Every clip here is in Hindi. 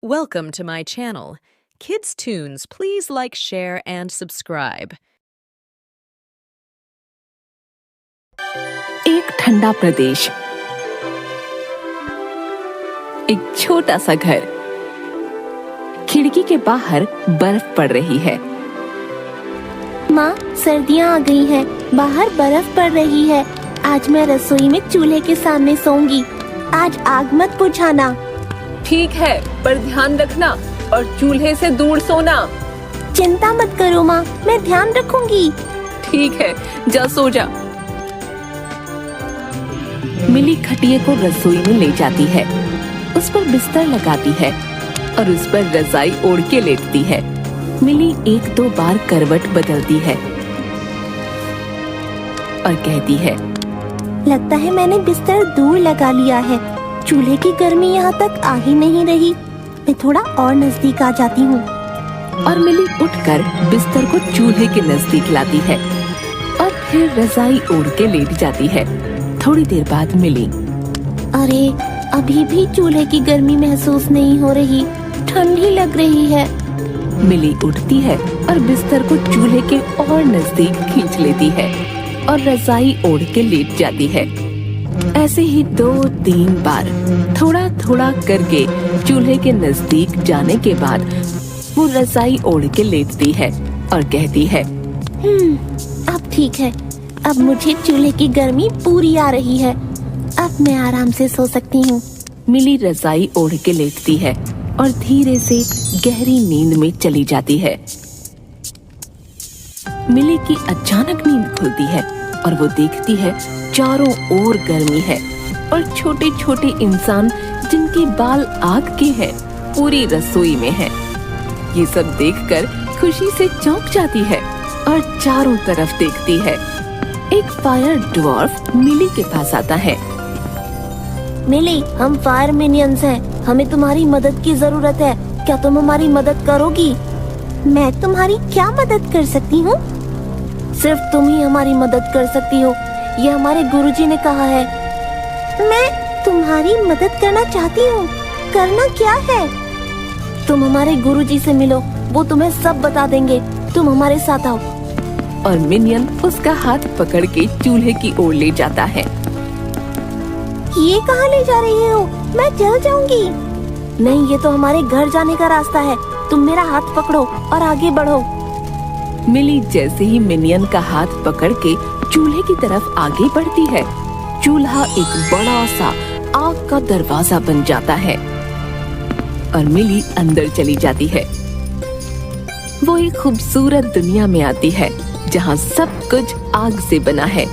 Welcome to my channel. Kids Tunes, please like, share, and subscribe. एक ठंडा प्रदेश, एक छोटा सा घर, खिड़की के बाहर बर्फ पड़ रही है। माँ, सर्दियाँ आ गई हैं, बाहर बर्फ पड़ रही है। आज मैं रसोई में चूल्हे के सामने सोऊंगी। आज आग मत बुझाना। ठीक है, पर ध्यान रखना और चूल्हे से दूर सोना। चिंता मत करो माँ, मैं ध्यान रखूंगी। ठीक है, जा सो जा। मिली खटिए को रसोई में ले जाती है, उस पर बिस्तर लगाती है और उस पर रजाई ओढ़ के लेटती है। मिली एक दो बार करवट बदलती है और कहती है, लगता है मैंने बिस्तर दूर लगा लिया है। चूल्हे की गर्मी यहाँ तक आ ही नहीं रही। मैं थोड़ा और नजदीक आ जाती हूँ। और मिली उठकर बिस्तर को चूल्हे के नजदीक लाती है और फिर रजाई ओढ़ के लेट जाती है। थोड़ी देर बाद मिली, अरे अभी भी चूल्हे की गर्मी महसूस नहीं हो रही, ठंड ही लग रही है। मिली उठती है और बिस्तर को चूल्हे के और नजदीक खींच लेती है और रजाई ओढ़ के लेट जाती है। ऐसे ही 2-3 बार थोड़ा थोड़ा करके चूल्हे के नजदीक जाने के बाद वो रजाई ओढ़ के लेटती है और कहती है, अब ठीक है। अब मुझे चूल्हे की गर्मी पूरी आ रही है। अब मैं आराम से सो सकती हूँ। मिली रजाई ओढ़ के लेटती है और धीरे से गहरी नींद में चली जाती है। मिली की अचानक नींद खुलती है और वो देखती है चारों ओर गर्मी है और छोटे छोटे इंसान जिनके बाल आग के हैं पूरी रसोई में हैं। ये सब देखकर खुशी से चौंक जाती है और चारों तरफ देखती है। एक फायर ड्वार्फ मिली के पास आता है। मिली, हम फायर मिनियंस हैं। हमें तुम्हारी मदद की जरूरत है। क्या तुम हमारी मदद करोगी? मैं तुम्हारी क्या मदद कर सकती हूँ? सिर्फ तुम ही हमारी मदद कर सकती हो, ये हमारे गुरुजी ने कहा है। मैं तुम्हारी मदद करना चाहती हूँ। करना क्या है? तुम हमारे गुरुजी से मिलो, वो तुम्हें सब बता देंगे। तुम हमारे साथ आओ। और मिनियन उसका हाथ पकड़ के चूल्हे की ओर ले जाता है। ये कहाँ ले जा रही हो? मैं जल जाऊंगी। नहीं, ये तो हमारे घर जाने का रास्ता है। तुम मेरा हाथ पकड़ो और आगे बढ़ो। मिली जैसे ही मिनियन का हाथ पकड़ के चूल्हे की तरफ आगे बढ़ती है, चूल्हा एक बड़ा सा आग का दरवाजा बन जाता है और मिली अंदर चली जाती है। वो एक खूबसूरत दुनिया में आती है जहाँ सब कुछ आग से बना है।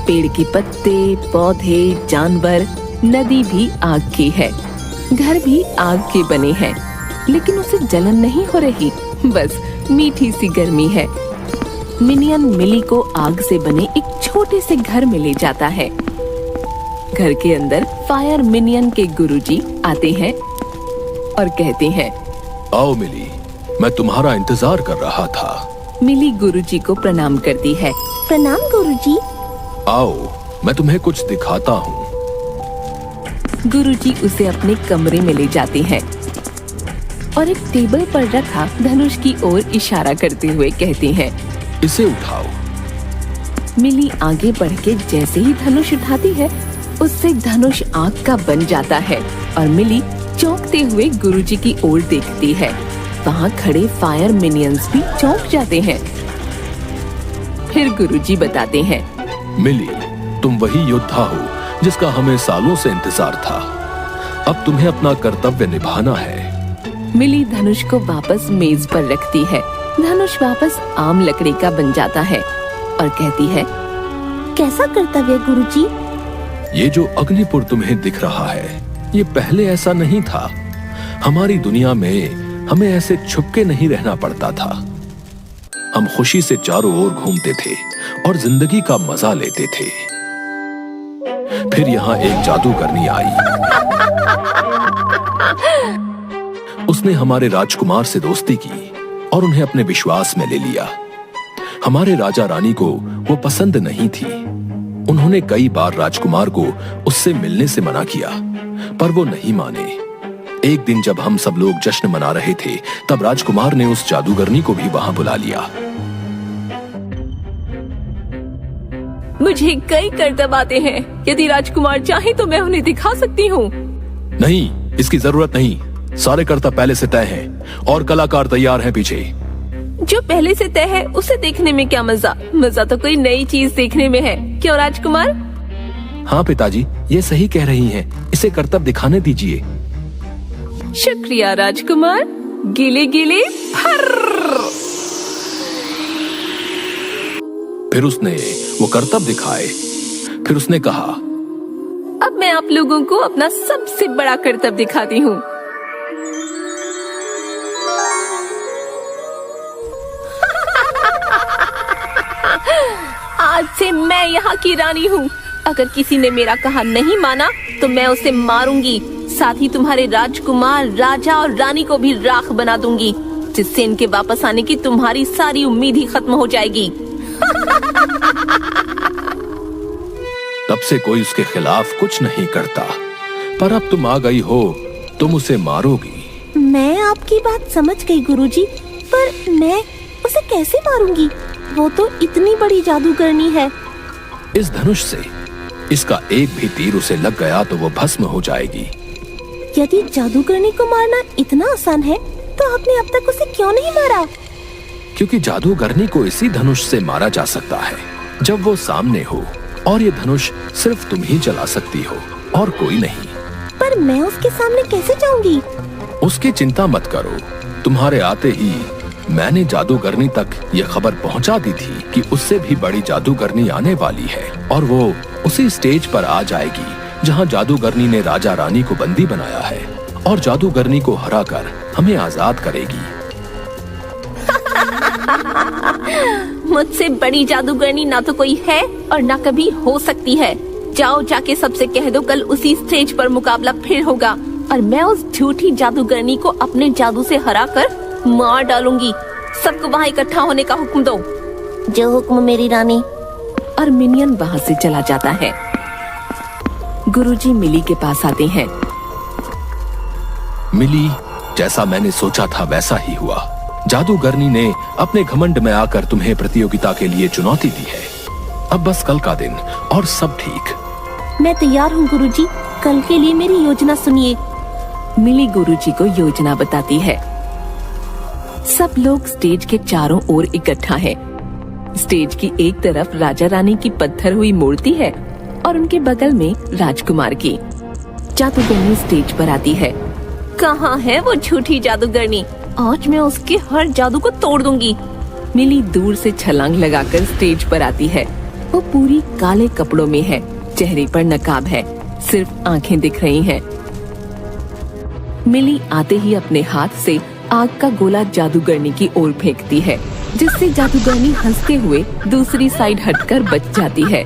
पेड़ के पत्ते, पौधे, जानवर, नदी भी आग की है। घर भी आग के बने हैं, लेकिन उसे जलन नहीं हो रही, बस मीठी सी गर्मी है। मिनियन मिली को आग से बने एक छोटे से घर में ले जाता है। घर के अंदर फायर मिनियन के गुरुजी आते हैं और कहते हैं, आओ मिली, मैं तुम्हारा इंतजार कर रहा था। मिली गुरुजी को प्रणाम करती है। प्रणाम गुरुजी। आओ, मैं तुम्हें कुछ दिखाता हूँ। गुरुजी उसे अपने कमरे में ले जाते हैं और एक टेबल पर रखा धनुष की ओर इशारा करते हुए कहते हैं, इसे उठाओ। मिली आगे बढ़ के जैसे ही धनुष उठाती है, उससे धनुष आग का बन जाता है और मिली चौंकते हुए गुरुजी की ओर देखती है। वहाँ खड़े फायर मिनियंस भी चौंक जाते हैं। फिर गुरुजी बताते हैं, मिली, तुम वही योद्धा हो जिसका हमें सालों से इंतजार था। अब तुम्हें अपना कर्तव्य निभाना है। मिली धनुष को वापस मेज पर रखती है। धनुष वापस आम लकड़ी का बन जाता है और कहती है, कैसा कर्तव्य गुरुजी? ये जो अग्निपुर तुम्हें दिख रहा है, ये पहले ऐसा नहीं था। हमारी दुनिया में हमें ऐसे छुपके नहीं रहना पड़ता था। हम खुशी से चारों ओर घूमते थे और जिंदगी का मजा लेते थे। फिर यहाँ एक जादूगरनी आई। उसने हमारे राजकुमार से दोस्ती की और उन्हें अपने विश्वास में ले लिया। हमारे राजा रानी को वो पसंद नहीं थी। उन्होंने कई बार राजकुमार को उससे मिलने से मना किया, पर वो नहीं माने। एक दिन जब हम सब लोग जश्न मना रहे थे, तब राजकुमार ने उस जादूगरनी को भी वहां बुला लिया। मुझे कई करतब आते हैं, यदि राजकुमार चाहे तो मैं उन्हें दिखा सकती हूँ। नहीं, इसकी जरूरत नहीं। सारे करतब पहले से तय हैं और कलाकार तैयार हैं पीछे। जो पहले से तय है उसे देखने में क्या मजा? मजा तो कोई नई चीज देखने में है, क्यों राजकुमार? हाँ पिताजी, ये सही कह रही हैं। इसे करतब दिखाने दीजिए। शुक्रिया राजकुमार। गीले गीले फिर उसने वो करतब दिखाए। फिर उसने कहा, अब मैं आप लोगों को अपना सबसे बड़ा करतब दिखाती हूँ। आज से मैं यहाँ की रानी हूँ। अगर किसी ने मेरा कहा नहीं माना तो मैं उसे मारूंगी। साथ ही तुम्हारे राजकुमार, राजा और रानी को भी राख बना दूंगी, जिससे इनके वापस आने की तुम्हारी सारी उम्मीद ही खत्म हो जाएगी। तब से कोई उसके खिलाफ कुछ नहीं करता, पर अब तुम आ गई हो, तुम उसे मारोगी। मैं आपकी बात समझ गई गुरुजी, पर मैं उसे कैसे मारूंगी? वो तो इतनी बड़ी जादूगरनी है। इस धनुष से इसका एक भी तीर उसे लग गया तो वो भस्म हो जाएगी। यदि जादूगरनी को मारना इतना आसान है तो आपने अब तक उसे क्यों नहीं मारा? क्योंकि जादूगरनी को इसी धनुष से मारा जा सकता है जब वो सामने हो, और ये धनुष सिर्फ तुम ही चला सकती हो और कोई नहीं। पर मैं उसके सामने कैसे जाऊंगी? उसकी चिंता मत करो। तुम्हारे आते ही मैंने जादूगरनी तक ये खबर पहुंचा दी थी कि उससे भी बड़ी जादूगरनी आने वाली है, और वो उसी स्टेज पर आ जाएगी जहां जादूगरनी ने राजा रानी को बंदी बनाया है, और जादूगरनी को हराकर हमें आजाद करेगी। मुझसे बड़ी जादूगरनी ना तो कोई है और ना कभी हो सकती है। जाओ जाके सबसे कह दो कल उसी स्टेज पर मुकाबला फिर होगा, और मैं उस झूठी जादूगरनी को अपने जादू से हराकर मार डालूंगी। सबको वहाँ इकट्ठा होने का हुक्म दो। जो हुक्म मेरी रानी। और मिनियन वहाँ से चला जाता है। गुरुजी मिली के पास आते हैं। मिली, जैसा मैंने सोचा था वैसा ही हुआ। जादूगरनी ने अपने घमंड में आकर तुम्हें प्रतियोगिता के लिए चुनौती दी है। अब बस कल का दिन और सब ठीक। मैं तैयार हूँ गुरुजी, कल के लिए मेरी योजना सुनिए। मिली गुरुजी को योजना बताती है। सब लोग स्टेज के चारों ओर इकट्ठा है। स्टेज की एक तरफ राजा रानी की पत्थर हुई मूर्ति है और उनके बगल में राजकुमार की। जादूगरनी स्टेज पर आती है। कहाँ है वो झूठी जादूगरनी? आज मैं उसके हर जादू को तोड़ दूंगी। मिली दूर से छलांग लगाकर स्टेज पर आती है। वो पूरी काले कपड़ों में है, चेहरे पर नकाब है, सिर्फ आंखें दिख रही हैं। मिली आते ही अपने हाथ से आग का गोला जादूगरनी की ओर फेंकती है, जिससे जादूगरनी हंसते हुए दूसरी साइड हटकर बच जाती है।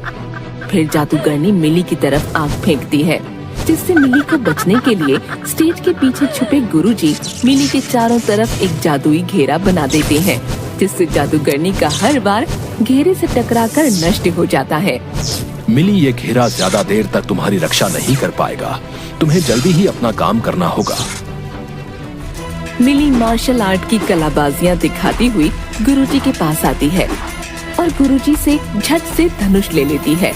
फिर जादूगरनी मिली की तरफ आग फेंकती है, जिससे मिली को बचने के लिए स्टेज के पीछे छुपे गुरुजी मिली के चारों तरफ एक जादुई घेरा बना देते हैं, जिससे जादूगरनी का हर बार घेरे से टकराकर नष्ट हो जाता है। मिली, ये घेरा ज्यादा देर तक तुम्हारी रक्षा नहीं कर पाएगा। तुम्हें जल्दी ही अपना काम करना होगा। मिली मार्शल आर्ट की कलाबाजियां दिखाती हुई गुरुजी के पास आती है और गुरुजी से झट से धनुष ले लेती है।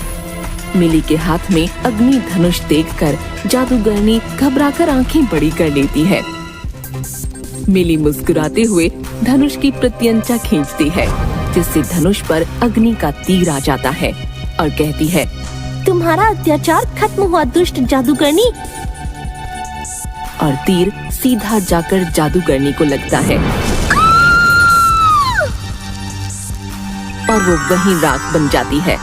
मिली के हाथ में अग्नि धनुष देखकर जादूगरनी घबराकर आंखें बड़ी कर लेती है। मिली मुस्कुराते हुए धनुष की प्रत्यंचा खींचती है, जिससे धनुष पर अग्नि का तीर आ जाता है और कहती है, तुम्हारा अत्याचार खत्म हुआ दुष्ट जादूगरनी। और तीर सीधा जाकर जादूगरनी को लगता है और वो वहीं राख बन जाती है।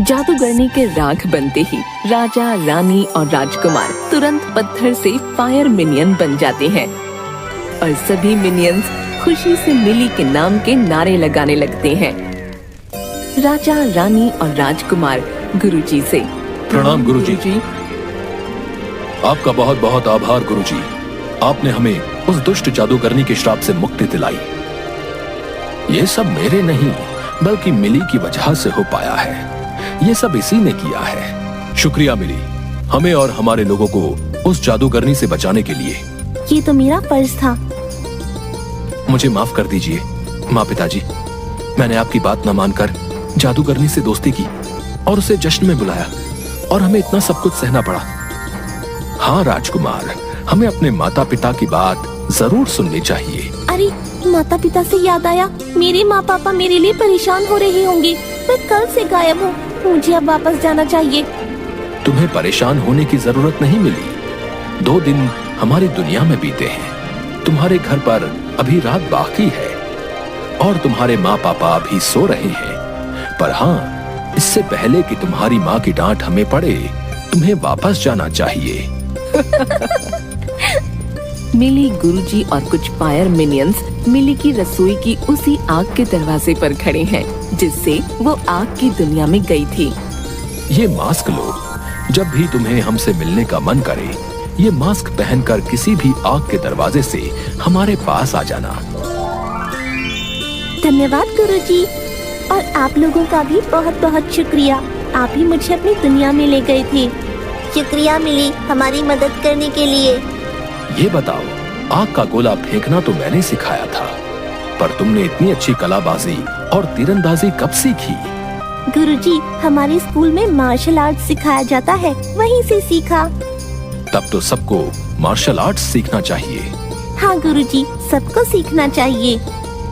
जादूगरनी के राख बनते ही राजा, रानी और राजकुमार तुरंत पत्थर से फायर मिनियन बन जाते हैं और सभी मिनियंस खुशी से मिली के नाम के नारे लगाने लगते हैं। राजा, रानी और राजकुमार गुरुजी से, प्रणाम गुरुजी। आपका बहुत बहुत आभार गुरुजी। आपने हमें उस दुष्ट जादूगरनी के श्राप से मुक्ति दिलाई। ये सब मेरे नहीं बल्कि मिली की वजह से हो पाया है। ये सब इसी ने किया है। शुक्रिया मिली। हमें और हमारे लोगों को उस जादूगरनी से बचाने के लिए। ये तो मेरा फर्ज था। मुझे माफ कर दीजिए माँ पिताजी, मैंने आपकी बात न मानकर जादूगरनी से दोस्ती की और उसे जश्न में बुलाया और हमें इतना सब कुछ सहना पड़ा। हाँ राजकुमार, हमें अपने माता पिता की बात जरूर सुननी चाहिए। अरे माता पिता से याद आया, मेरे माँ पापा मेरे लिए परेशान हो रहे होंगे। मैं कल से गायब हूँ, मुझे अब वापस जाना चाहिए। तुम्हें परेशान होने की जरूरत नहीं मिली। 2 दिन हमारी दुनिया में बीते हैं। तुम्हारे घर पर अभी रात बाकी है और तुम्हारे माँ पापा अभी सो रहे हैं। पर हाँ, इससे पहले कि तुम्हारी माँ की डांट हमें पड़े, तुम्हें वापस जाना चाहिए। मिली, गुरुजी और कुछ फायर मिनियंस मिली की रसोई की उसी आग के दरवाजे पर खड़े हैं जिससे वो आग की दुनिया में गई थी। ये मास्क लो, जब भी तुम्हें हमसे मिलने का मन करे, ये मास्क पहनकर किसी भी आग के दरवाजे से हमारे पास आ जाना। धन्यवाद गुरुजी, और आप लोगों का भी बहुत बहुत शुक्रिया। आप ही मुझे अपनी दुनिया में ले गए थे। शुक्रिया मिली हमारी मदद करने के लिए। ये बताओ, आग का गोला फेंकना तो मैंने सिखाया था, पर तुमने इतनी अच्छी कलाबाजी और तीरंदाजी कब सीखी? गुरुजी, हमारे स्कूल में मार्शल आर्ट सिखाया जाता है, वहीं से सीखा। तब तो सबको मार्शल आर्ट्स सीखना चाहिए। हाँ गुरुजी, सबको सीखना चाहिए।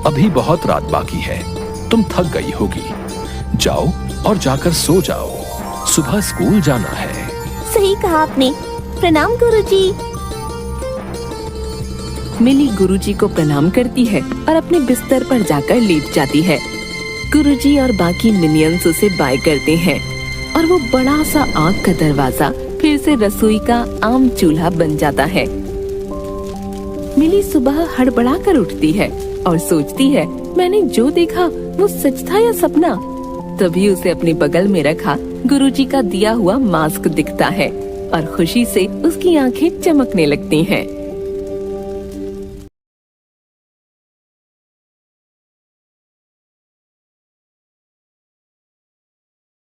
अभी बहुत रात बाकी है, तुम थक गई होगी। जाओ और जाकर सो जाओ, सुबह स्कूल जाना है। सही कहा आपने। प्रणाम गुरुजी। मिली गुरुजी को प्रणाम करती है और अपने बिस्तर पर जाकर लेट जाती है। गुरुजी और बाकी मिनियंस उसे बाय करते हैं और वो बड़ा सा आग का दरवाजा फिर से रसोई का आम चूल्हा बन जाता है। मिली सुबह हड़बड़ा कर उठती है और सोचती है, मैंने जो देखा वो सच था या सपना। तभी उसे अपने बगल में रखा गुरुजी का दिया हुआ मास्क दिखता है और खुशी से उसकी आंखें चमकने लगती हैं।